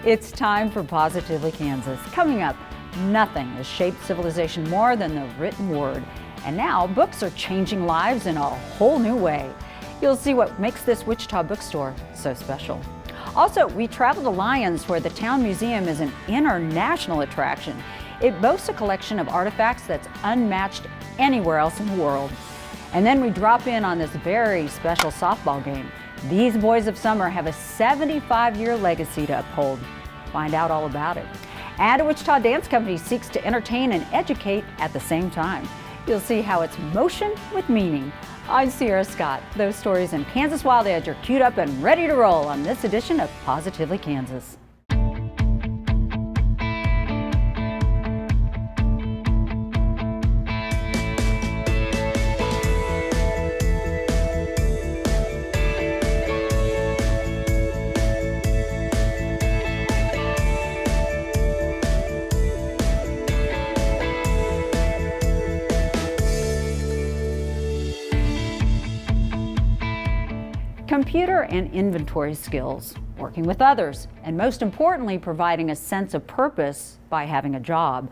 It's time for Positively Kansas. Coming up, nothing has shaped civilization more than the written word. And now books are changing lives in a whole new way. You'll see what makes this Wichita bookstore so special. Also, we travel to Lyons, where the town museum is an international attraction. It boasts a collection of artifacts that's unmatched anywhere else in the world. And then we drop in on this very special softball game. These boys of summer have a 75-year legacy to uphold. Find out all about it. And a Wichita Dance Company seeks to entertain and educate at the same time. You'll see how it's motion with meaning. I'm Sierra Scott. Those stories in Kansas Wild Edge are queued up and ready to roll on this edition of Positively Kansas. Computer and inventory skills, working with others, and most importantly, providing a sense of purpose by having a job.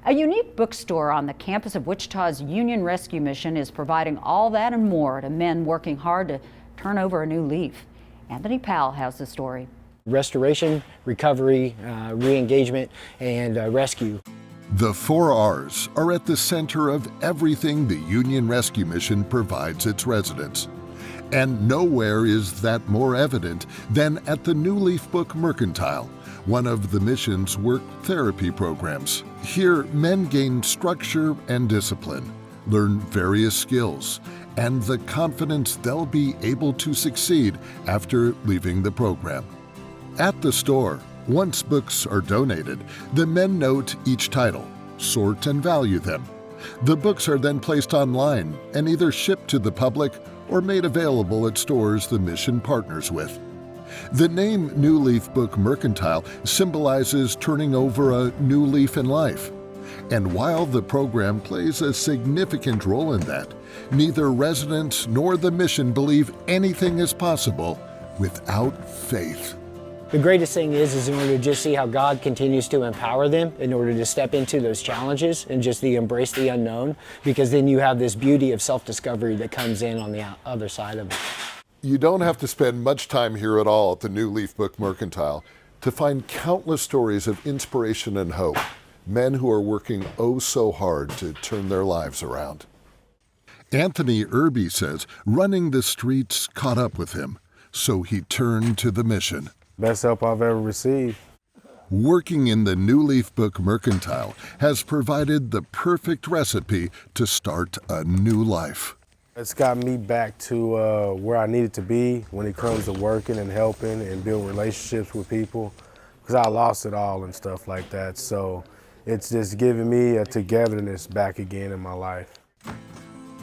A unique bookstore on the campus of Wichita's Union Rescue Mission is providing all that and more to men working hard to turn over a new leaf. Anthony Powell has the story. Restoration, recovery, re-engagement, and rescue. The 4 R's are at the center of everything the Union Rescue Mission provides its residents. And nowhere is that more evident than at the New Leaf Book Mercantile, one of the mission's work therapy programs. Here, men gain structure and discipline, learn various skills, and the confidence they'll be able to succeed after leaving the program. At the store, once books are donated, the men note each title, sort and value them. The books are then placed online and either shipped to the public or made available at stores the mission partners with. The name New Leaf Book Mercantile symbolizes turning over a new leaf in life. And while the program plays a significant role in that, neither residents nor the mission believe anything is possible without faith. The greatest thing is in order to just see how God continues to empower them in order to step into those challenges and just embrace the unknown, because then you have this beauty of self-discovery that comes in on the other side of it. You don't have to spend much time here at all at the New Leaf Book Mercantile to find countless stories of inspiration and hope, men who are working oh so hard to turn their lives around. Anthony Irby says running the streets caught up with him, so he turned to the mission. Best help I've ever received. Working in the New Leaf Book Mercantile has provided the perfect recipe to start a new life. It's got me back to where I needed to be when it comes to working and helping and building relationships with people, because I lost it all and stuff like that. So it's just giving me a togetherness back again in my life.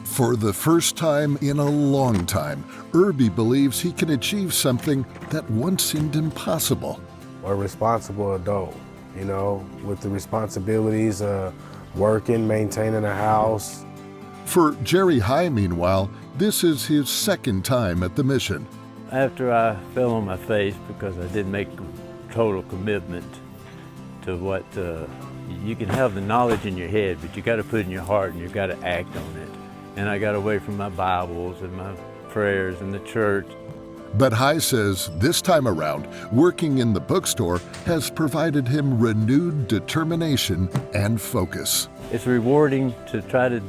For the first time in a long time, Irby believes he can achieve something that once seemed impossible. A responsible adult, you know, with the responsibilities of working, maintaining a house. For Jerry High, meanwhile, this is his second time at the mission. After I fell on my face because I didn't make total commitment to what you can have the knowledge in your head, but you got to put it in your heart and you got to act on it. And I got away from my Bibles and my prayers and the church. But High says this time around, working in the bookstore has provided him renewed determination and focus. It's rewarding to try to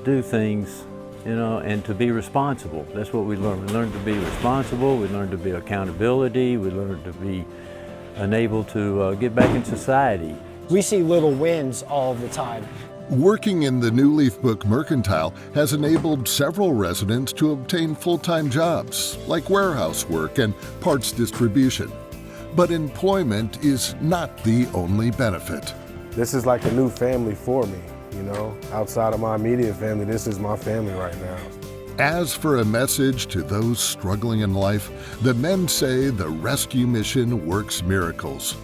do things, you know, and to be responsible. That's what we learn. We learn to be responsible, we learn to be accountability, we learn to be unable to get back in society. We see little wins all the time. Working in the New Leaf Book Mercantile has enabled several residents to obtain full-time jobs, like warehouse work and parts distribution. But employment is not the only benefit. This is like a new family for me, you know. Outside of my immediate family, this is my family right now. As for a message to those struggling in life, the men say the rescue mission works miracles.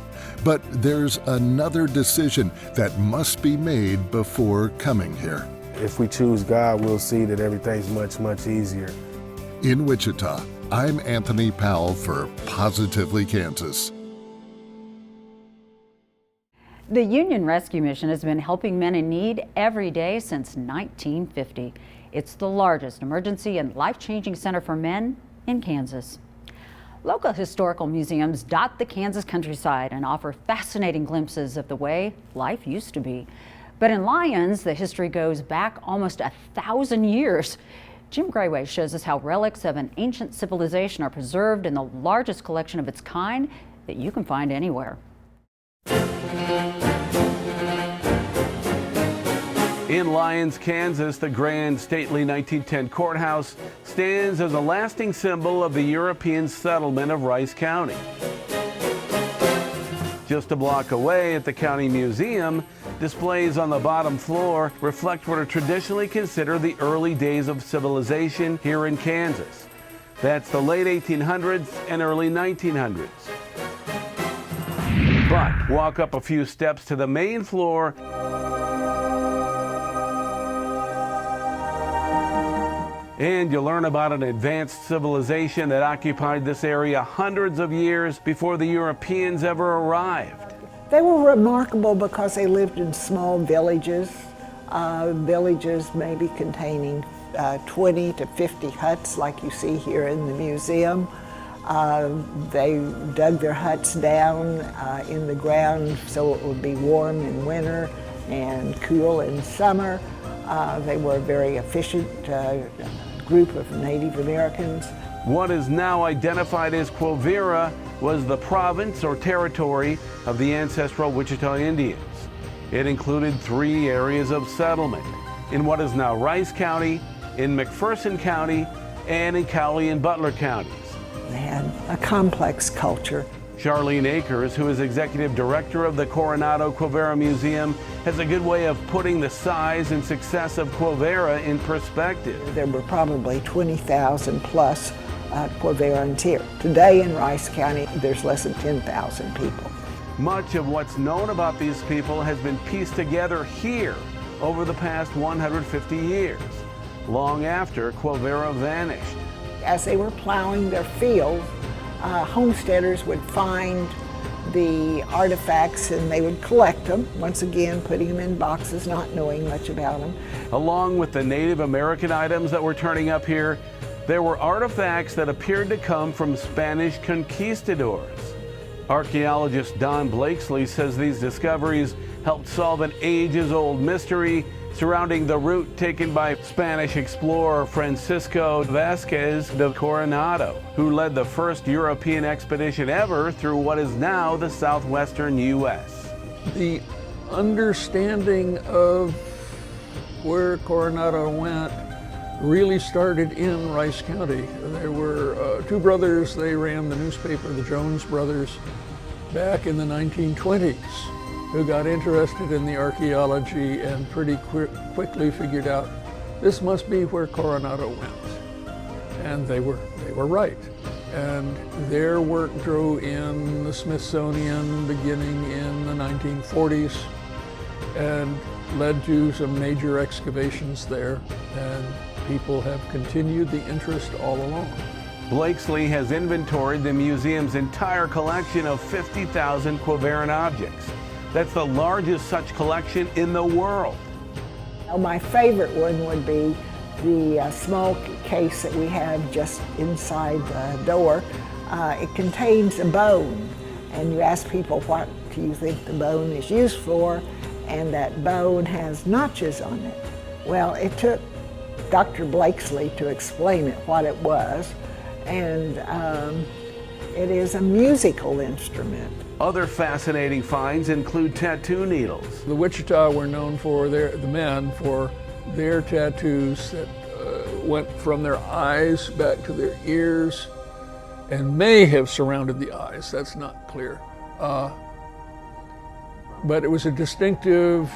But there's another decision that must be made before coming here. If we choose God, we'll see that everything's much, much easier. In Wichita, I'm Anthony Powell for Positively Kansas. The Union Rescue Mission has been helping men in need every day since 1950. It's the largest emergency and life-changing center for men in Kansas. Local historical museums dot the Kansas countryside and offer fascinating glimpses of the way life used to be. But in Lyons, the history goes back almost 1,000 years. Jim Grayway shows us how relics of an ancient civilization are preserved in the largest collection of its kind that you can find anywhere. In Lyons, Kansas, the grand stately 1910 courthouse stands as a lasting symbol of the European settlement of Rice County. Just a block away at the County Museum, displays on the bottom floor reflect what are traditionally considered the early days of civilization here in Kansas. That's the late 1800s and early 1900s. But walk up a few steps to the main floor and you'll learn about an advanced civilization that occupied this area hundreds of years before the Europeans ever arrived. They were remarkable because they lived in small villages, villages maybe containing 20 to 50 huts like you see here in the museum. They dug their huts down in the ground so it would be warm in winter and cool in summer. They were a very efficient group of Native Americans. What is now identified as Quivira was the province or territory of the ancestral Wichita Indians. It included 3 areas of settlement in what is now Rice County, in McPherson County, and in Cowley and Butler counties. They had a complex culture. Charlene Akers, who is executive director of the Coronado Quivira Museum, has a good way of putting the size and success of Quivira in perspective. There were probably 20,000 plus Quivirans here. Today in Rice County, there's less than 10,000 people. Much of what's known about these people has been pieced together here over the past 150 years, long after Quivira vanished. As they were plowing their fields, homesteaders would find the artifacts and they would collect them, once again putting them in boxes, not knowing much about them. Along with the Native American items that were turning up here, there were artifacts that appeared to come from Spanish conquistadors. Archaeologist Don Blakesley says these discoveries helped solve an ages-old mystery surrounding the route taken by Spanish explorer Francisco Vasquez de Coronado, who led the first European expedition ever through what is now the southwestern U.S. The understanding of where Coronado went really started in Rice County. There were 2 brothers, they ran the newspaper, the Jones Brothers, back in the 1920s. Who got interested in the archaeology and pretty quickly figured out this must be where Coronado went. And they were right. And their work drew in the Smithsonian beginning in the 1940s and led to some major excavations there. And people have continued the interest all along. Blakesley has inventoried the museum's entire collection of 50,000 Quiviran objects. That's the largest such collection in the world. Well, my favorite one would be the small case that we have just inside the door. It contains a bone, and you ask people what do you think the bone is used for, and that bone has notches on it. Well, it took Dr. Blakesley to explain it, what it was, and it is a musical instrument. Other fascinating finds include tattoo needles. The Wichita were known for the men for their tattoos that went from their eyes back to their ears and may have surrounded the eyes, that's not clear. But it was a distinctive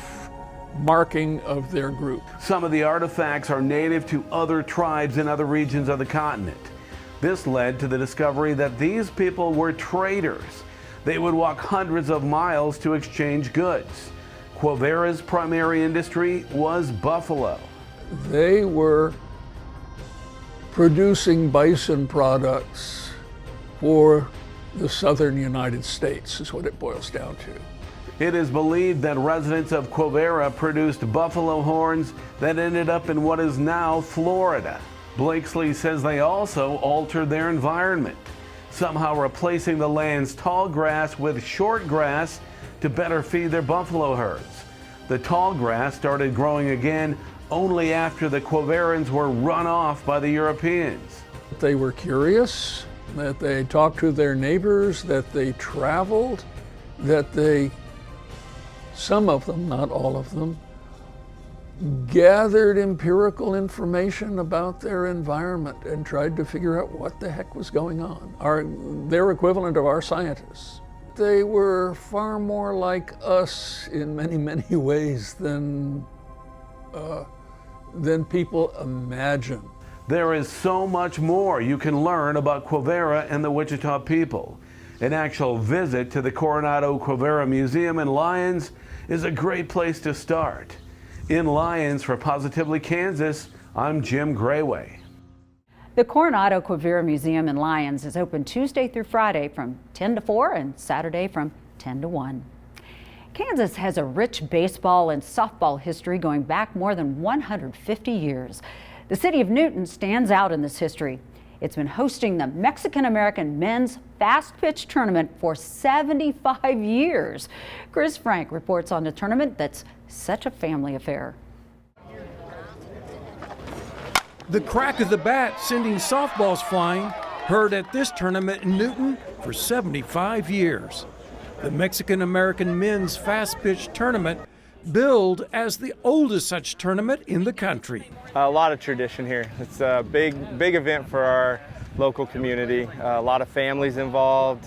marking of their group. Some of the artifacts are native to other tribes in other regions of the continent. This led to the discovery that these people were traders. They would walk hundreds of miles to exchange goods. Quivira's primary industry was buffalo. They were producing bison products for the southern United States, is what it boils down to. It is believed that residents of Quivira produced buffalo horns that ended up in what is now Florida. Blakesley says they also altered their environment, somehow replacing the land's tall grass with short grass to better feed their buffalo herds. The tall grass started growing again only after the Quivirans were run off by the Europeans. They were curious, that they talked to their neighbors, that they traveled, that they, some of them, not all of them, gathered empirical information about their environment and tried to figure out what the heck was going on. Their equivalent of our scientists. They were far more like us in many, many ways than people imagine. There is so much more you can learn about Quivira and the Wichita people. An actual visit to the Coronado Quivira Museum in Lyons is a great place to start. In Lyons for Positively Kansas, I'm Jim Grayway. The Coronado Quivira Museum in Lyons is open Tuesday through Friday from 10 to 4 and Saturday from 10 to 1. Kansas has a rich baseball and softball history going back more than 150 years. The city of Newton stands out in this history. It's been hosting the Mexican-American men's fast pitch tournament for 75 years. Chris Frank reports on the tournament that's such a family affair. The crack of the bat sending softballs flying, heard at this tournament in Newton for 75 years. The Mexican-American men's fast pitch tournament billed as the oldest such tournament in the country. A lot of tradition here. It's a big event for our local community. A lot of families involved,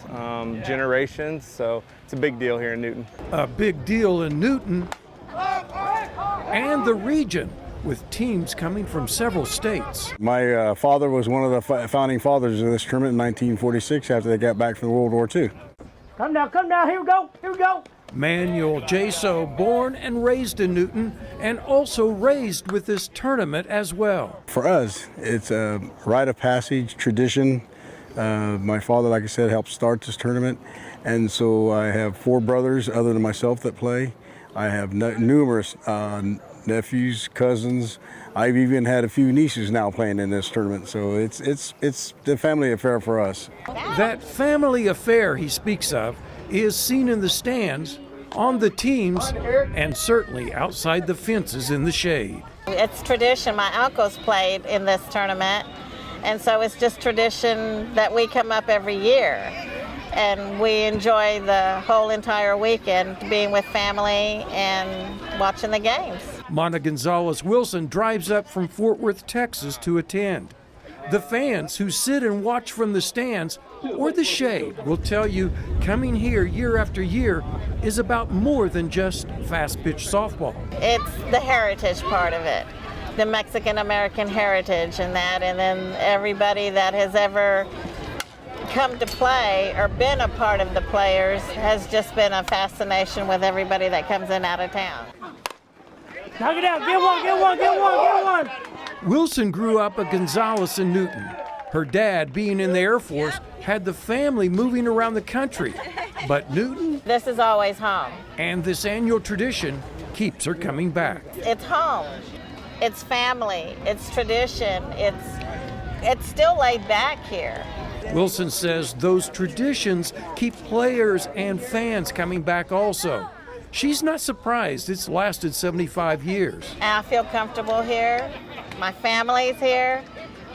generations, so it's a big deal here in Newton. A big deal in Newton and the region, with teams coming from several states. My father was one of the founding fathers of this tournament in 1946 after they got back from World War II. Come down, here we go. Manuel Jaso, born and raised in Newton, and also raised with this tournament as well. For us, it's a rite of passage, tradition. My father, like I said, helped start this tournament, and so I have 4 brothers other than myself that play. I have numerous nephews, cousins. I've even had a few nieces now playing in this tournament, so it's the family affair for us. That family affair he speaks of is seen in the stands, on the teams, and certainly outside the fences in the shade. It's tradition. My uncles played in this tournament, and so it's just tradition that we come up every year. And we enjoy the whole entire weekend being with family and watching the games. Mona Gonzalez Wilson drives up from Fort Worth, Texas to attend. The fans who sit and watch from the stands or the shade will tell you coming here year after year is about more than just fast-pitch softball. It's the heritage part of it, the Mexican-American heritage and that, and then everybody that has ever come to play or been a part of the players has just been a fascination with everybody that comes in out of town. Knock it out, get one. Wilson grew up a Gonzalez in Newton. Her dad, being in the Air Force, had the family moving around the country. But Newton? This is always home. And this annual tradition keeps her coming back. It's home. It's family. It's tradition. It's still laid back here. Wilson says those traditions keep players and fans coming back also. She's not surprised it's lasted 75 years. And I feel comfortable here. My family's here.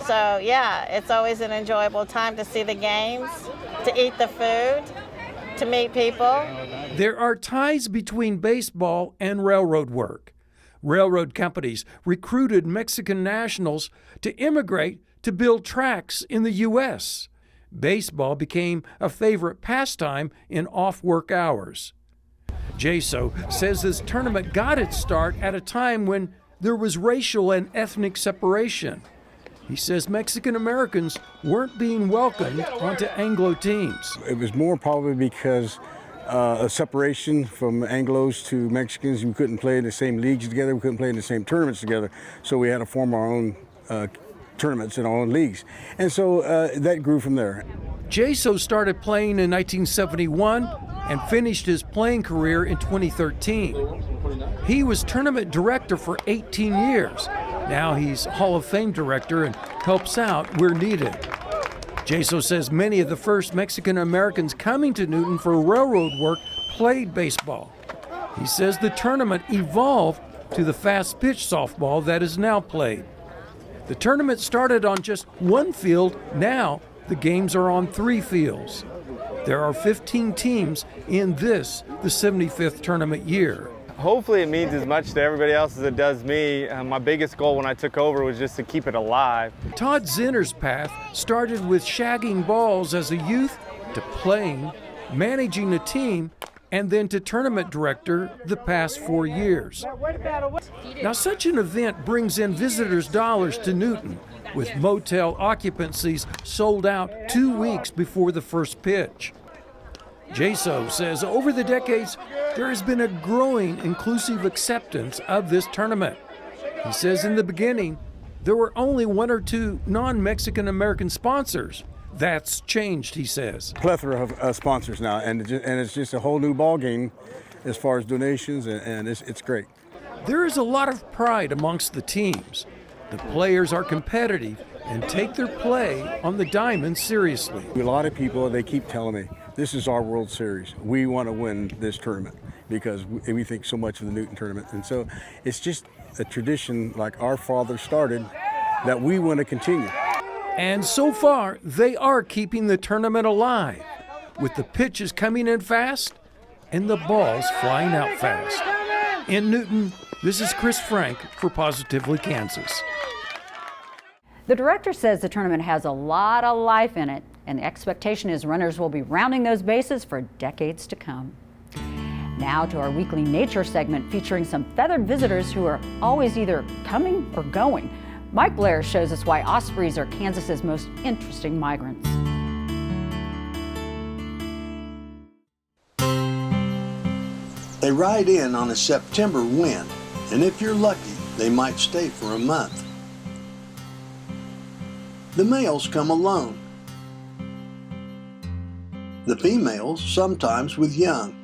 So yeah, it's always an enjoyable time to see the games, to eat the food, to meet people. There are ties between baseball and railroad work. Railroad companies recruited Mexican nationals to immigrate to build tracks in the U.S. Baseball became a favorite pastime in off-work hours. Jaso says this tournament got its start at a time when there was racial and ethnic separation. He says Mexican Americans weren't being welcomed onto Anglo teams. It was more probably because of separation from Anglos to Mexicans. We couldn't play in the same leagues together. We couldn't play in the same tournaments together. So we had to form our own tournaments and our own leagues. And so that grew from there. Jaso started playing in 1971 and finished his playing career in 2013. He was tournament director for 18 years. Now he's Hall of Fame director and helps out where needed. Jaso says many of the first Mexican Americans coming to Newton for railroad work played baseball. He says the tournament evolved to the fast pitch softball that is now played. The tournament started on just one field. Now the games are on 3 fields. There are 15 teams in this, the 75th tournament year. Hopefully it means as much to everybody else as it does me. My biggest goal when I took over was just to keep it alive. Todd Zinner's path started with shagging balls as a youth to playing, managing a team, and then to tournament director the past 4 years. Now, such an event brings in visitors' dollars to Newton, with motel occupancies sold out 2 weeks before the first pitch. Jaso says over the decades, there has been a growing inclusive acceptance of this tournament. He says in the beginning, there were only 1 or 2 non-Mexican American sponsors. That's changed, he says. Plethora of sponsors now, and it's just a whole new ball game as far as donations, and it's great. There is a lot of pride amongst the teams. The players are competitive and take their play on the diamond seriously. A lot of people, they keep telling me, this is our World Series. We want to win this tournament because we think so much of the Newton tournament. And so it's just a tradition like our father started that we want to continue. And so far, they are keeping the tournament alive, with the pitches coming in fast and the balls flying out fast. In Newton, this is Chris Frank for Positively Kansas. The director says the tournament has a lot of life in it, and the expectation is runners will be rounding those bases for decades to come. Now to our weekly nature segment featuring some feathered visitors who are always either coming or going. Mike Blair shows us why ospreys are Kansas's most interesting migrants. They ride in on a September wind, and if you're lucky, they might stay for a month. The males come alone. The females sometimes with young,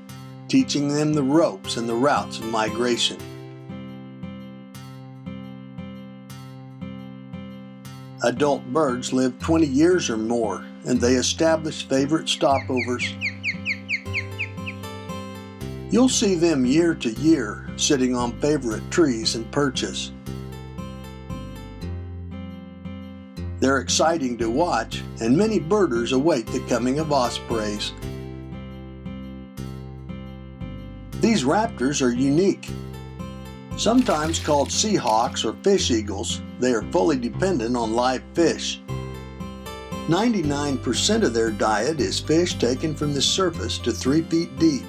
teaching them the ropes and the routes of migration. Adult birds live 20 years or more, and they establish favorite stopovers. You'll see them year to year, sitting on favorite trees and perches. They're exciting to watch, and many birders await the coming of ospreys. These raptors are unique. Sometimes called sea hawks or fish eagles, they are fully dependent on live fish. 99% of their diet is fish taken from the surface to 3 feet deep.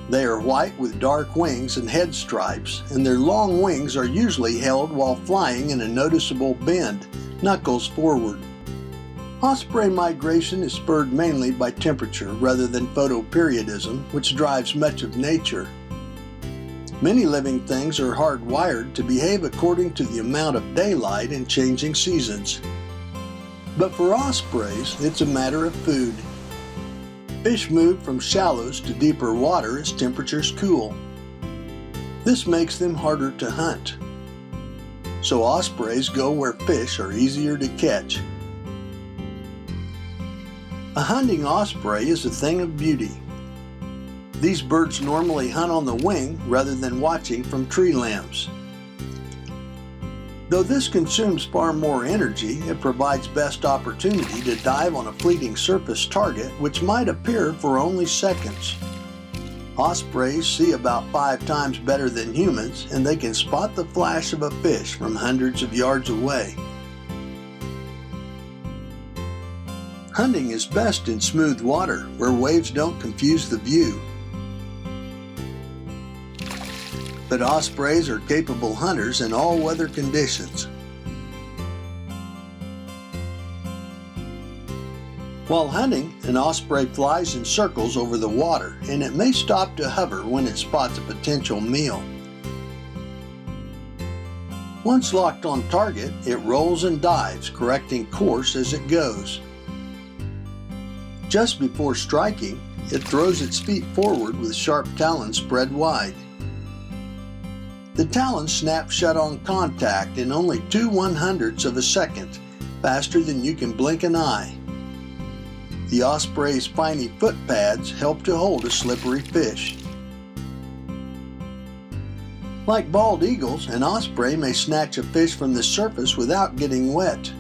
They are white with dark wings and head stripes, and their long wings are usually held while flying in a noticeable bend, knuckles forward. Osprey migration is spurred mainly by temperature rather than photoperiodism, which drives much of nature. Many living things are hardwired to behave according to the amount of daylight in changing seasons. But for ospreys, it's a matter of food. Fish move from shallows to deeper water as temperatures cool. This makes them harder to hunt. So ospreys go where fish are easier to catch. A hunting osprey is a thing of beauty. These birds normally hunt on the wing rather than watching from tree limbs. Though this consumes far more energy, it provides best opportunity to dive on a fleeting surface target which might appear for only seconds. Ospreys see about 5 times better than humans, and they can spot the flash of a fish from hundreds of yards away. Hunting is best in smooth water where waves don't confuse the view. But ospreys are capable hunters in all weather conditions. While hunting, an osprey flies in circles over the water, and it may stop to hover when it spots a potential meal. Once locked on target, it rolls and dives, correcting course as it goes. Just before striking, It throws its feet forward with sharp talons spread wide. The talons snap shut on contact in only 2/100ths of a second, faster than you can blink an eye. The osprey's spiny foot pads help to hold a slippery fish. Like bald eagles, an osprey may snatch a fish from the surface without getting wet.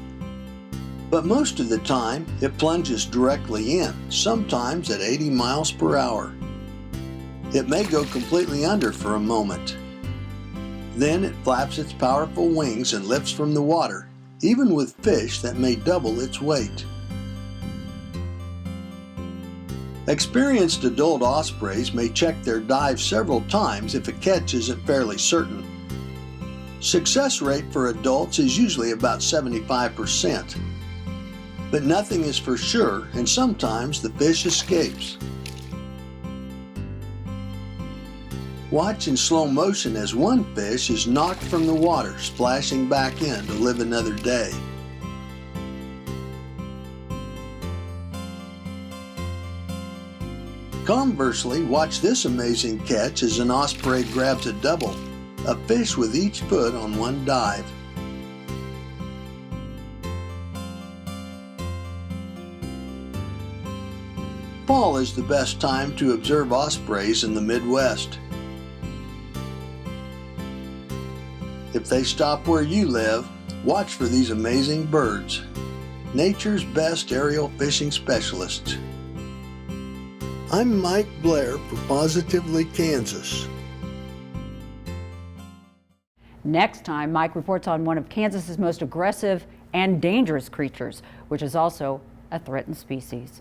But most of the time, it plunges directly in, sometimes at 80 miles per hour. It may go completely under for a moment. Then it flaps its powerful wings and lifts from the water, even with fish that may double its weight. Experienced adult ospreys may check their dive several times if a catch isn't fairly certain. Success rate for adults is usually about 75%. But nothing is for sure, and sometimes the fish escapes. Watch in slow motion as one fish is knocked from the water, splashing back in to live another day. Conversely, watch this amazing catch as an osprey grabs a double, a fish with each foot on one dive. Fall is the best time to observe ospreys in the Midwest. If they stop where you live, watch for these amazing birds. Nature's best aerial fishing specialists. I'm Mike Blair for Positively Kansas. Next time, Mike reports on one of Kansas's most aggressive and dangerous creatures, which is also a threatened species.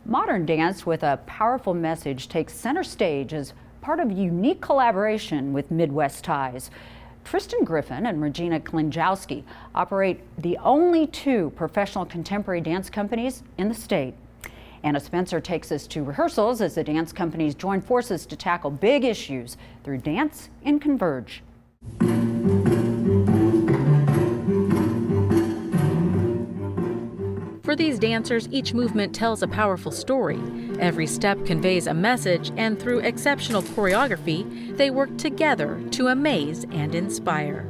Modern dance with a powerful message takes center stage as part of a unique collaboration with Midwest ties. Tristan Griffin and Regina Klinjowski operate the only two professional contemporary dance companies in the state. Anna Spencer takes us to rehearsals as the dance companies join forces to tackle big issues through dance and Converge. For these dancers, each movement tells a powerful story. Every step conveys a message, and through exceptional choreography, they work together to amaze and inspire.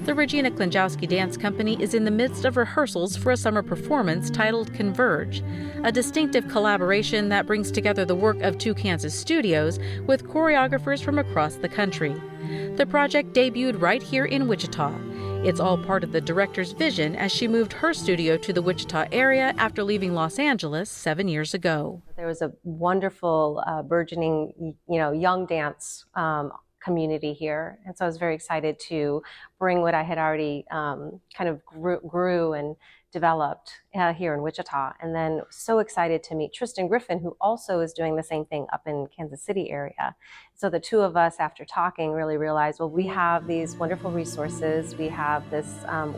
The Regina Klinjowski Dance Company is in the midst of rehearsals for a summer performance titled Converge, a distinctive collaboration that brings together the work of two Kansas studios with choreographers from across the country. The project debuted right here in Wichita. It's all part of the director's vision as she moved her studio to the Wichita area after leaving Los Angeles 7 years ago. There was a wonderful burgeoning, young dance community here, and so I was very excited to bring what I had already kind of grew and developed here in Wichita, and then so excited to meet Tristan Griffin, who also is doing the same thing up in Kansas City area. So the two of us, after talking, really realized, well, we have these wonderful resources, we have this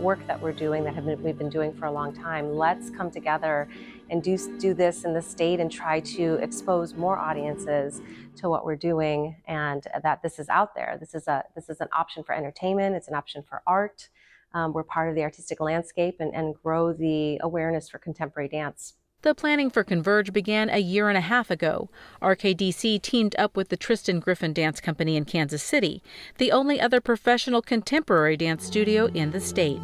work that we're doing that we've been doing for a long time. Let's come together and do this in the state and try to expose more audiences to what we're doing, and that this is out there. This is an option for entertainment. It's an option for art. We're part of the artistic landscape and grow the awareness for contemporary dance. The planning for Converge began a year and a half ago. RKDC teamed up with the Tristan Griffin Dance Company in Kansas City, the only other professional contemporary dance studio in the state.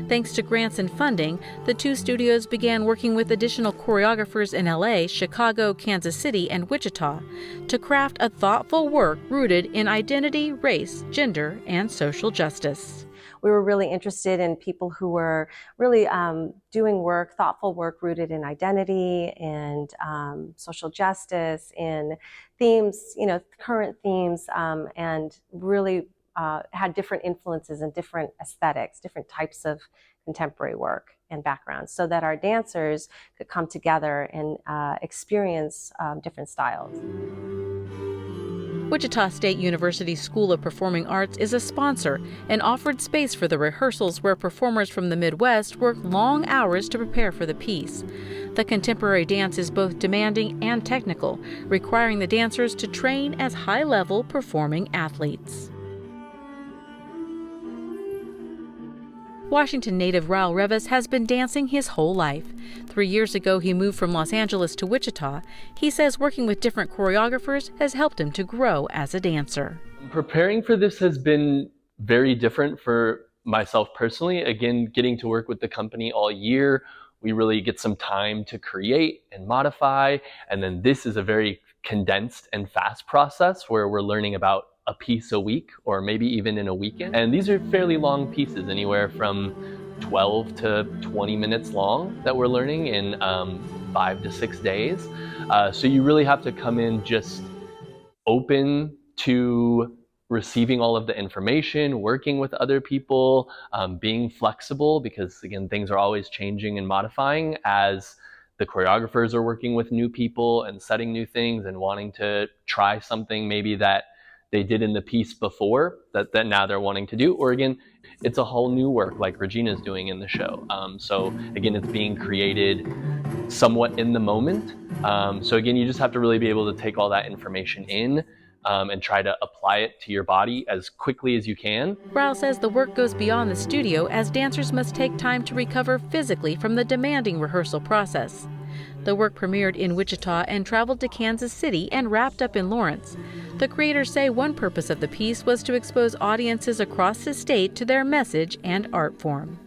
Thanks to grants and funding, the two studios began working with additional choreographers in LA, Chicago, Kansas City, and Wichita to craft a thoughtful work rooted in identity, race, gender, and social justice. We were really interested in people who were really doing work, thoughtful work rooted in identity and social justice, in themes, current themes, and really had different influences and different aesthetics, different types of contemporary work and backgrounds, so that our dancers could come together and experience different styles. Wichita State University School of Performing Arts is a sponsor and offered space for the rehearsals where performers from the Midwest work long hours to prepare for the piece. The contemporary dance is both demanding and technical, requiring the dancers to train as high-level performing athletes. Washington native Raul Revis has been dancing his whole life. 3 years ago, he moved from Los Angeles to Wichita. He says working with different choreographers has helped him to grow as a dancer. Preparing for this has been very different for myself personally. Again, getting to work with the company all year, we really get some time to create and modify. And then this is a very condensed and fast process where we're learning about a piece a week or maybe even in a weekend. And these are fairly long pieces, anywhere from 12 to 20 minutes long that we're learning in 5 to 6 days. So you really have to come in just open to receiving all of the information, working with other people, being flexible, because again, things are always changing and modifying as the choreographers are working with new people and setting new things and wanting to try something maybe that they did in the piece before that now they're wanting to do, or again, it's a whole new work like Regina's doing in the show. So again, it's being created somewhat in the moment. So again, you just have to really be able to take all that information in and try to apply it to your body as quickly as you can. Raul says the work goes beyond the studio as dancers must take time to recover physically from the demanding rehearsal process. The work premiered in Wichita and traveled to Kansas City and wrapped up in Lawrence. The creators say one purpose of the piece was to expose audiences across the state to their message and art form.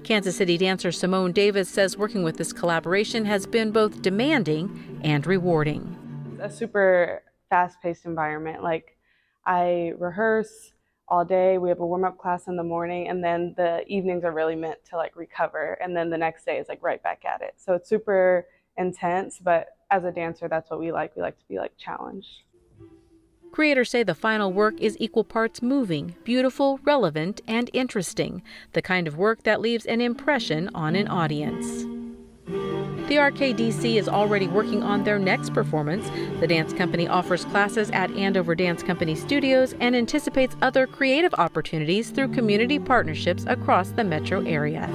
Kansas City dancer Simone Davis says working with this collaboration has been both demanding and rewarding. A super fast-paced environment. Like, I rehearse all day, we have a warm-up class in the morning, and then the evenings are really meant to like recover, and then the next day is like right back at it. So it's super intense, but as a dancer, that's what we like. We like to be like challenged. Creators say the final work is equal parts moving, beautiful, relevant, and interesting, the kind of work that leaves an impression on an audience. The RKDC is already working on their next performance. The dance company offers classes at Andover Dance Company Studios and anticipates other creative opportunities through community partnerships across the metro area.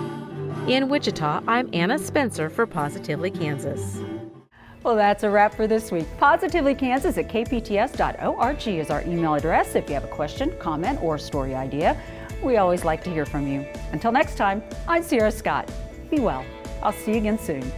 In Wichita, I'm Anna Spencer for Positively Kansas. Well, that's a wrap for this week. PositivelyKansas@kpts.org is our email address if you have a question, comment, or story idea. We always like to hear from you. Until next time, I'm Sierra Scott. Be well. I'll see you again soon.